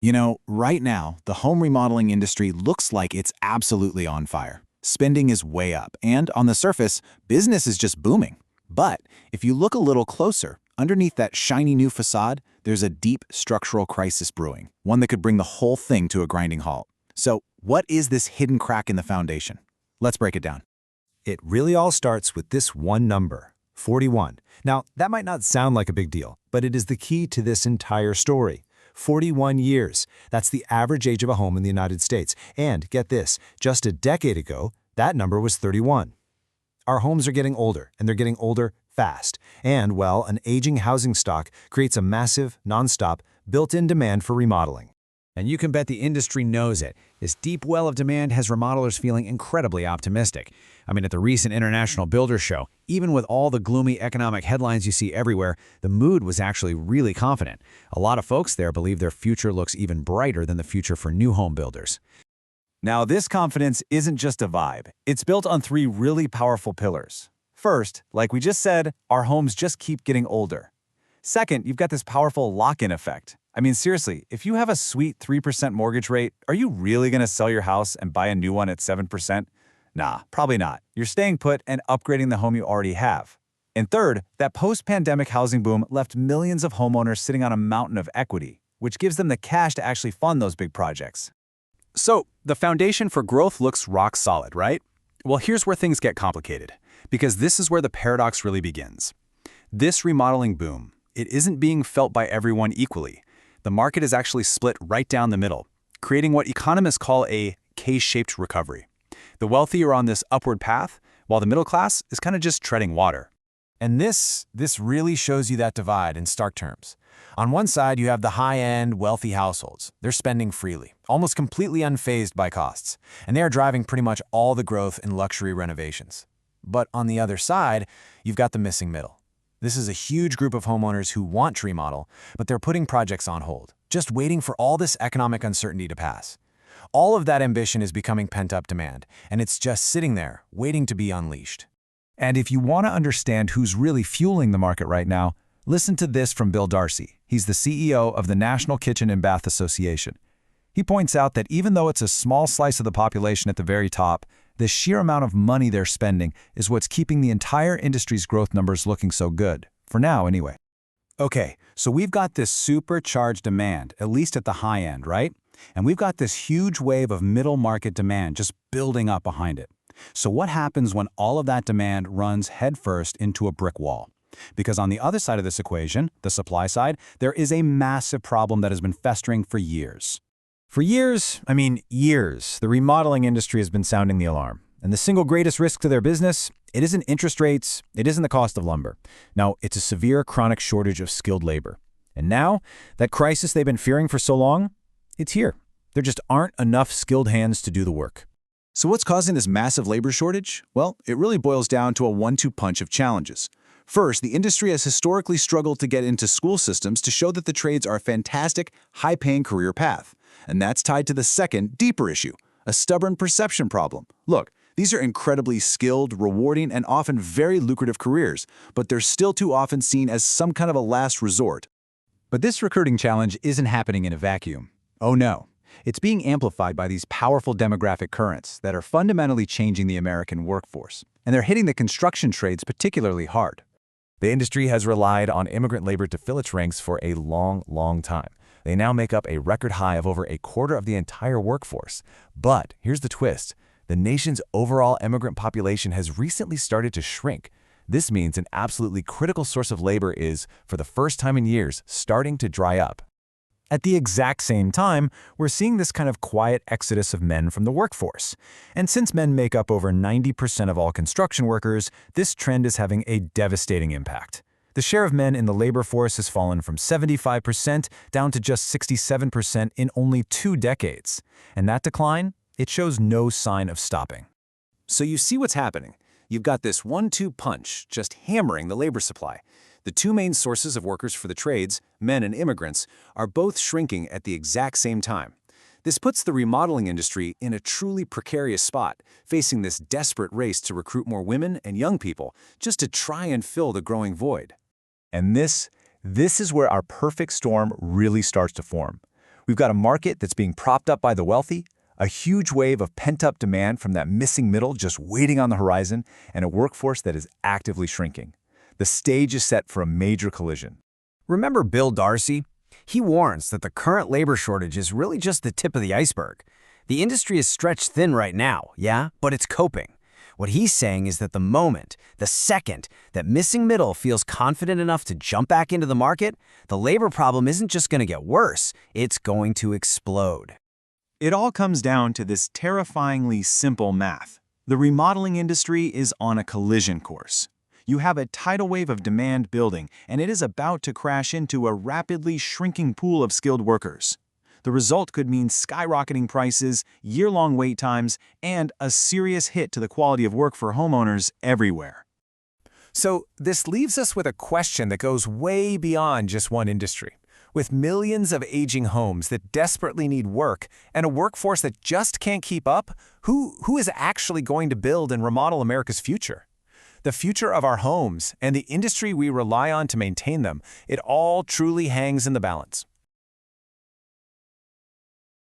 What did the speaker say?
You know, right now, the home remodeling industry looks like it's absolutely on fire. Spending is way up, and on the surface, business is just booming. But if you look a little closer, underneath that shiny new facade, there's a deep structural crisis brewing, one that could bring the whole thing to a grinding halt. So, what is this hidden crack in the foundation? Let's break it down. It really all starts with this one number, 41. Now, that might not sound like a big deal, but it is the key to this entire story. 41 years. That's the average age of a home in the United States. And get this, just a decade ago, that number was 31. Our homes are getting older, and they're getting older fast. And, well, an aging housing stock creates a massive, nonstop, built-in demand for remodeling. And you can bet the industry knows it. This deep well of demand has remodelers feeling incredibly optimistic. I mean, at the recent International Builders Show, even with all the gloomy economic headlines you see everywhere, the mood was actually really confident. A lot of folks there believe their future looks even brighter than the future for new home builders. Now, this confidence isn't just a vibe. It's built on three really powerful pillars. First, like we just said, our homes just keep getting older. Second, you've got this powerful lock-in effect. I mean, seriously, if you have a sweet 3% mortgage rate, are you really going to sell your house and buy a new one at 7%? Nah, probably not. You're staying put and upgrading the home you already have. And third, that post-pandemic housing boom left millions of homeowners sitting on a mountain of equity, which gives them the cash to actually fund those big projects. So, the foundation for growth looks rock solid, right? Well, here's where things get complicated, because this is where the paradox really begins. This remodeling boom, it isn't being felt by everyone equally. The market is actually split right down the middle, creating what economists call a K-shaped recovery. The wealthy are on this upward path, while the middle class is kind of just treading water. And this really shows you that divide in stark terms. On one side, you have the high-end, wealthy households. They're spending freely, almost completely unfazed by costs, and they are driving pretty much all the growth in luxury renovations. But on the other side, you've got the missing middle. This is a huge group of homeowners who want to remodel, but they're putting projects on hold, just waiting for all this economic uncertainty to pass. All of that ambition is becoming pent-up demand, and it's just sitting there, waiting to be unleashed. And if you want to understand who's really fueling the market right now, listen to this from Bill Darcy. He's the CEO of the National Kitchen and Bath Association. He points out that even though it's a small slice of the population at the very top, the sheer amount of money they're spending is what's keeping the entire industry's growth numbers looking so good. For now, anyway. Okay, so we've got this supercharged demand, at least at the high end, right? And we've got this huge wave of middle market demand just building up behind it. So what happens when all of that demand runs headfirst into a brick wall? Because on the other side of this equation, the supply side, there is a massive problem that has been festering for years. For years, I mean years, the remodeling industry has been sounding the alarm. And the single greatest risk to their business, it isn't interest rates, it isn't the cost of lumber. No, it's a severe chronic shortage of skilled labor. And now, that crisis they've been fearing for so long, it's here. There just aren't enough skilled hands to do the work. So what's causing this massive labor shortage? Well, it really boils down to a one-two punch of challenges. First, the industry has historically struggled to get into school systems to show that the trades are a fantastic, high-paying career path. And that's tied to the second, deeper issue, a stubborn perception problem. Look, these are incredibly skilled, rewarding, and often very lucrative careers, but they're still too often seen as some kind of a last resort. But this recruiting challenge isn't happening in a vacuum. Oh no. It's being amplified by these powerful demographic currents that are fundamentally changing the American workforce, and they're hitting the construction trades particularly hard. The industry has relied on immigrant labor to fill its ranks for a long time. They now make up a record high of over a quarter of the entire workforce. But here's the twist. The nation's overall immigrant population has recently started to shrink. This means an absolutely critical source of labor is, for the first time in years, starting to dry up. At the exact same time, we're seeing this kind of quiet exodus of men from the workforce. And since men make up over 90% of all construction workers, this trend is having a devastating impact. The share of men in the labor force has fallen from 75% down to just 67% in only 2 decades. And that decline, it shows no sign of stopping. So you see what's happening. You've got this one-two punch just hammering the labor supply. The two main sources of workers for the trades, men and immigrants, are both shrinking at the exact same time. This puts the remodeling industry in a truly precarious spot, facing this desperate race to recruit more women and young people just to try and fill the growing void. And this is where our perfect storm really starts to form. We've got a market that's being propped up by the wealthy, a huge wave of pent-up demand from that missing middle just waiting on the horizon, and a workforce that is actively shrinking. The stage is set for a major collision. Remember Bill Darcy? He warns that the current labor shortage is really just the tip of the iceberg. The industry is stretched thin right now, yeah, but it's coping. What he's saying is that the second that missing middle feels confident enough to jump back into the market, the labor problem isn't just going to get worse, it's going to explode. It all comes down to this terrifyingly simple math. The remodeling industry is on a collision course. You have a tidal wave of demand building, and it is about to crash into a rapidly shrinking pool of skilled workers. The result could mean skyrocketing prices, year-long wait times, and a serious hit to the quality of work for homeowners everywhere. So this leaves us with a question that goes way beyond just one industry. With millions of aging homes that desperately need work and a workforce that just can't keep up, who is actually going to build and remodel America's future? The future of our homes and the industry we rely on to maintain them, it all truly hangs in the balance.